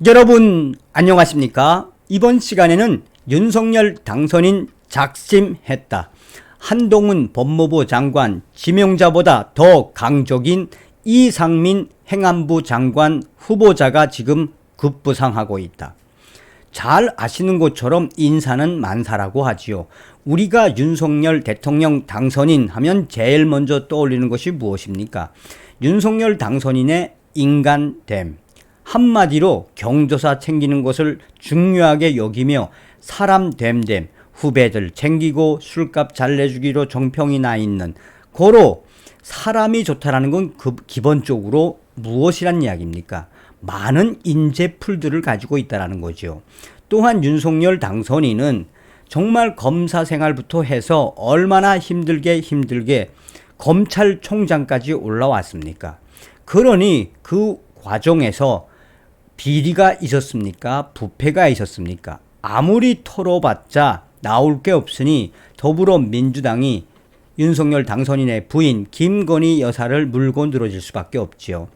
여러분 안녕하십니까? 이번 시간에는 윤석열 당선인 작심했다. 한동훈 법무부 장관 지명자보다 더 강적인 이상민 행안부 장관 후보자가 지금 급부상하고 있다. 잘 아시는 것처럼 인사는 만사라고 하지요. 우리가 윤석열 대통령 당선인 하면 제일 먼저 떠올리는 것이 무엇입니까? 윤석열 당선인의 인간됨. 한마디로 경조사 챙기는 것을 중요하게 여기며 사람 됨됨, 후배들 챙기고 술값 잘 내주기로 정평이 나 있는 고로 사람이 좋다라는 건 기본적으로 무엇이란 이야기입니까? 많은 인재풀들을 가지고 있다는 거죠. 또한 윤석열 당선인은 정말 검사 생활부터 해서 얼마나 힘들게 검찰총장까지 올라왔습니까? 그러니 그 과정에서 비리가 있었습니까? 부패가 있었습니까? 아무리 털어봤자 나올 게 없으니 더불어민주당이 윤석열 당선인의 부인 김건희 여사를 물고 늘어질 수밖에 없지요.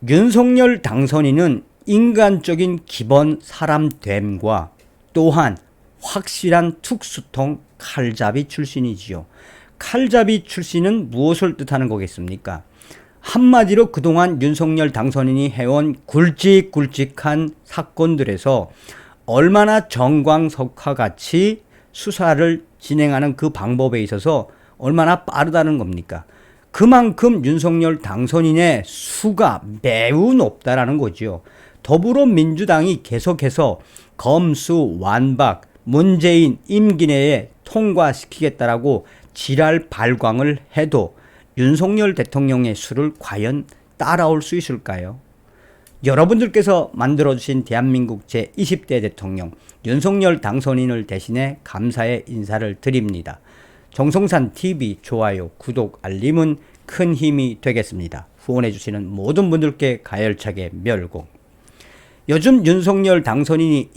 윤석열 당선인은 인간적인 기본 사람됨과 또한 확실한 특수통 칼잡이 출신이지요. 칼잡이 출신은 무엇을 뜻하는 거겠습니까? 한마디로 그동안 윤석열 당선인이 해온 굵직굵직한 사건들에서 얼마나 정광석화 같이 수사를 진행하는 그 방법에 있어서 얼마나 빠르다는 겁니까? 그만큼 윤석열 당선인의 수가 매우 높다라는 거죠. 더불어민주당이 계속해서 검수완박 문재인 임기 내에 통과시키겠다라고 지랄 발광을 해도 윤석열 대통령의 수를 과연 따라올 수 있을까요? 여러분들께서 만들어주신 대한민국 제20대 대통령 윤석열 당선인을 대신해 감사의 인사를 드립니다. 정성산TV 좋아요, 구독, 알림은 큰 힘이 되겠습니다. 후원해주시는 모든 분들께 가열차게 멸공. 요즘 윤석열 당선인이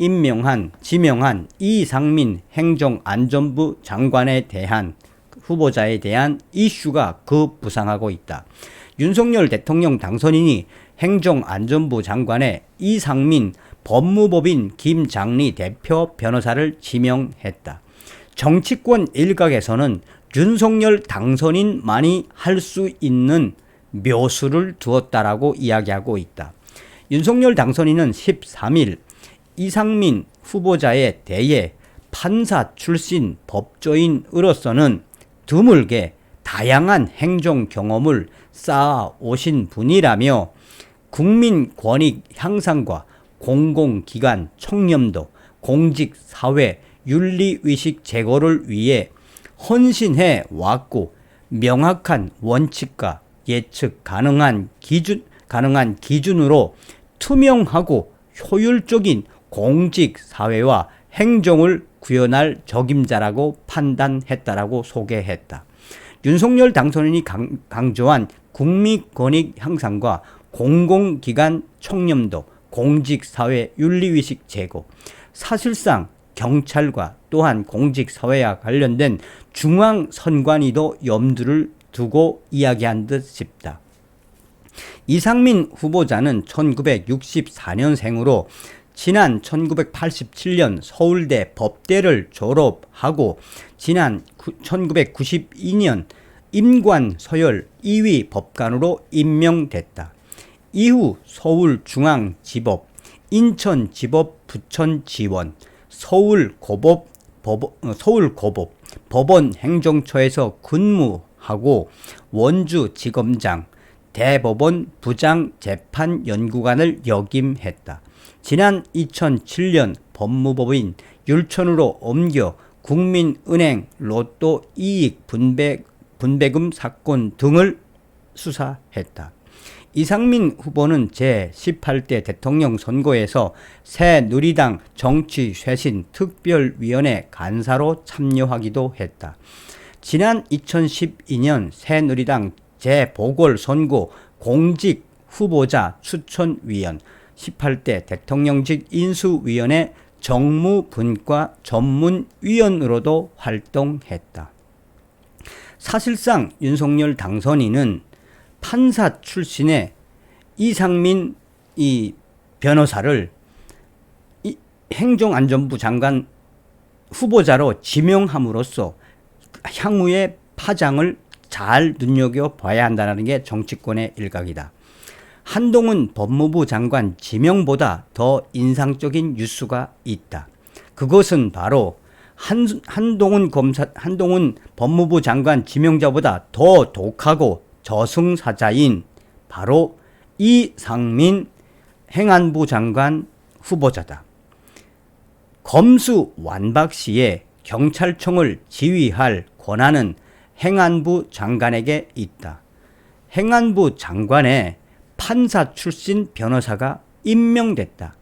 지명한 이상민 행정안전부 장관에 대한 후보자에 대한 이슈가 급부상하고 있다. 윤석열 대통령 당선인이 행정안전부 장관에 이상민 법무법인 김장리 대표 변호사를 지명했다. 정치권 일각에서는 윤석열 당선인만이 할 수 있는 묘수를 두었다라고 이야기하고 있다. 윤석열 당선인은 13일 이상민 후보자에 대해 판사 출신 법조인으로서는 드물게 다양한 행정 경험을 쌓아 오신 분이라며 국민 권익 향상과 공공기관 청렴도, 공직사회 윤리의식 제고를 위해 헌신해 왔고 명확한 원칙과 예측 가능한 기준으로 투명하고 효율적인 공직사회와 행정을 구현할 적임자라고 판단했다라고 소개했다. 윤석열 당선인이 강조한 국민권익 향상과 공공기관 청렴도, 공직사회 윤리의식 제고, 사실상 경찰과 또한 공직사회와 관련된 중앙선관위도 염두를 두고 이야기한 듯 싶다. 이상민 후보자는 1964년생으로 지난 1987년 서울대 법대를 졸업하고 지난 1992년 임관서열 2위 법관으로 임명됐다. 이후 서울중앙지법, 인천지법 부천지원, 서울고법 법원행정처에서 근무하고 원주지검장, 대법원 부장재판연구관을 역임했다. 지난 2007년 법무법인 율촌으로 옮겨 국민은행 로또 이익 분배금 사건 등을 수사했다. 이상민 후보는 제18대 대통령 선거에서 새누리당 정치쇄신 특별위원회 간사로 참여하기도 했다. 지난 2012년 새누리당 재보궐선거 공직 후보자 추천위원, 18대 대통령직 인수위원회 정무분과 전문위원으로도 활동했다. 사실상 윤석열 당선인은 판사 출신의 이상민 변호사를 이 행정안전부 장관 후보자로 지명함으로써 향후의 파장을 잘 눈여겨봐야 한다는 게 정치권의 일각이다. 한동훈 법무부 장관 지명보다 더 인상적인 뉴스가 있다. 그것은 바로 한동훈 법무부 장관 지명자보다 더 독하고 저승사자인 바로 이상민 행안부 장관 후보자다. 검수 완박 시에 경찰청을 지휘할 권한은 행안부 장관에게 있다. 행안부 장관에 판사 출신 변호사가 임명됐다.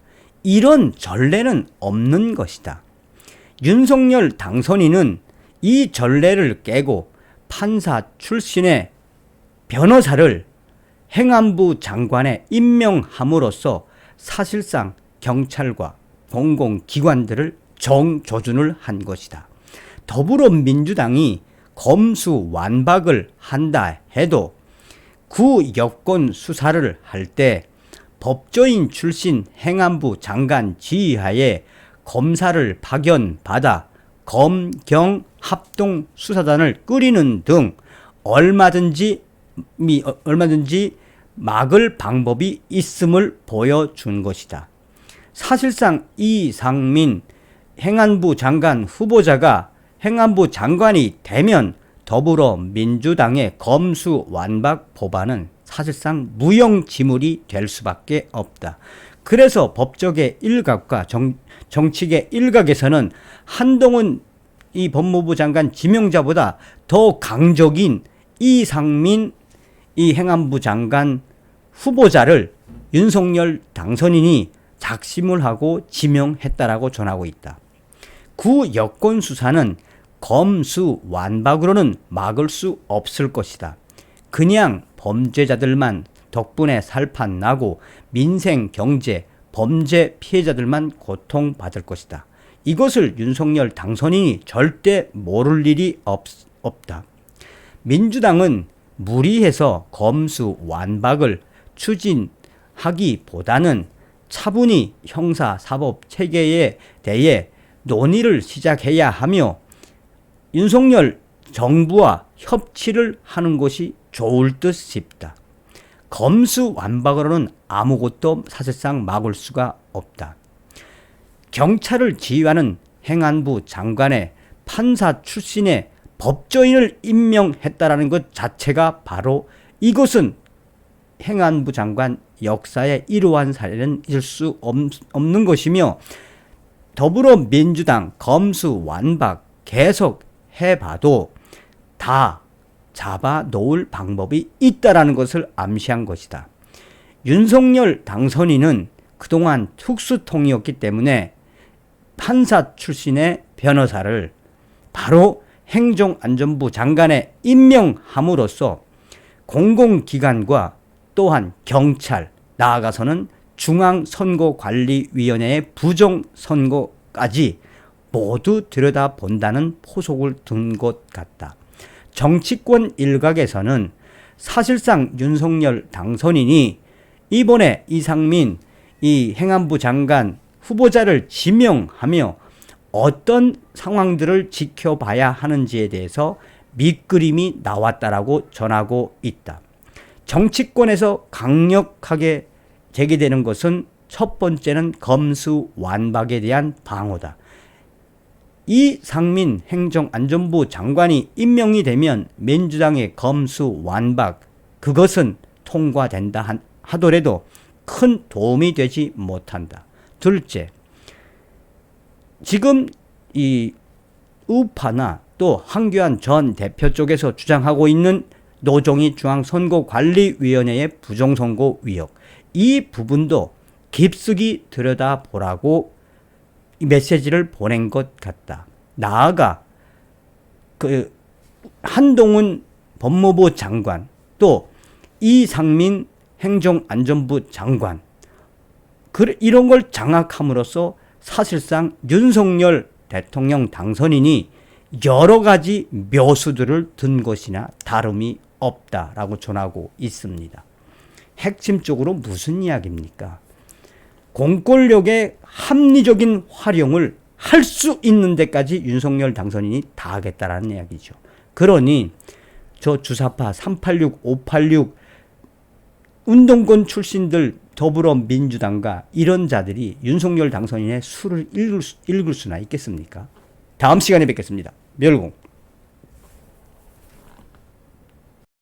이런 전례는 없는 것이다. 윤석열 당선인은 이 전례를 깨고 판사 출신의 변호사를 행안부 장관에 임명함으로써 사실상 경찰과 공공기관들을 정조준을 한 것이다. 더불어민주당이 검수완박을 한다 해도 구여권 수사를 할 때 법조인 출신 행안부 장관 지휘하에 검사를 파견받아 검경 합동 수사단을 꾸리는 등 얼마든지 막을 방법이 있음을 보여준 것이다. 사실상 이상민 행안부 장관 후보자가 행안부 장관이 되면 더불어민주당의 검수완박 법안은 사실상 무용지물이 될 수밖에 없다. 그래서 법조계 일각과 정치계 일각에서는 한동훈 이 법무부 장관 지명자보다 더 강적인 이상민 이 행안부 장관 후보자를 윤석열 당선인이 작심을 하고 지명했다라고 전하고 있다. 구여권 수사는 검수완박으로는 막을 수 없을 것이다. 그냥 범죄자들만 덕분에 살판 나고 민생, 경제, 범죄 피해자들만 고통받을 것이다. 이것을 윤석열 당선인이 절대 모를 일이 없다. 민주당은 무리해서 검수완박을 추진하기보다는 차분히 형사사법 체계에 대해 논의를 시작해야 하며 윤석열 정부와 협치를 하는 것이 좋을 듯 싶다. 검수완박으로는 아무것도 사실상 막을 수가 없다. 경찰을 지휘하는 행안부 장관의 판사 출신의 법조인을 임명했다라는 것 자체가 바로 이것은 행안부 장관 역사의 이러한 사례는 있을 수 없는 것이며 더불어민주당 검수완박 계속 해봐도 다 잡아놓을 방법이 있다라는 것을 암시한 것이다. 윤석열 당선인은 그동안 특수통이었기 때문에 판사 출신의 변호사를 바로 행정안전부 장관에 임명함으로써 공공기관과 또한 경찰, 나아가서는 중앙선거관리위원회의 부정선거까지 모두 들여다본다는 포석을 둔 것 같다. 정치권 일각에서는 사실상 윤석열 당선인이 이번에 이상민 이 행안부 장관 후보자를 지명하며 어떤 상황들을 지켜봐야 하는지에 대해서 밑그림이 나왔다라고 전하고 있다. 정치권에서 강력하게 제기되는 것은 첫 번째는 검수완박에 대한 방어다. 이상민 행정안전부 장관이 임명이 되면 민주당의 검수완박 그것은 통과된다 하더라도 큰 도움이 되지 못한다. 둘째, 지금 이 우파나 또 황교안 전 대표 쪽에서 주장하고 있는 노정희 중앙선거관리위원회의 부정선거 의혹, 이 부분도 깊숙이 들여다보라고 이 메시지를 보낸 것 같다. 나아가 그 한동훈 법무부 장관 또 이상민 행정안전부 장관 이런 걸 장악함으로써 사실상 윤석열 대통령 당선인이 여러 가지 묘수들을 든 것이나 다름이 없다라고 전하고 있습니다. 핵심적으로 무슨 이야기입니까? 공권력의 합리적인 활용을 할 수 있는 데까지 윤석열 당선인이 다 하겠다라는 이야기죠. 그러니 저 주사파 386, 586 운동권 출신들 더불어민주당과 이런 자들이 윤석열 당선인의 수를 읽을 수나 있겠습니까? 다음 시간에 뵙겠습니다. 멸공.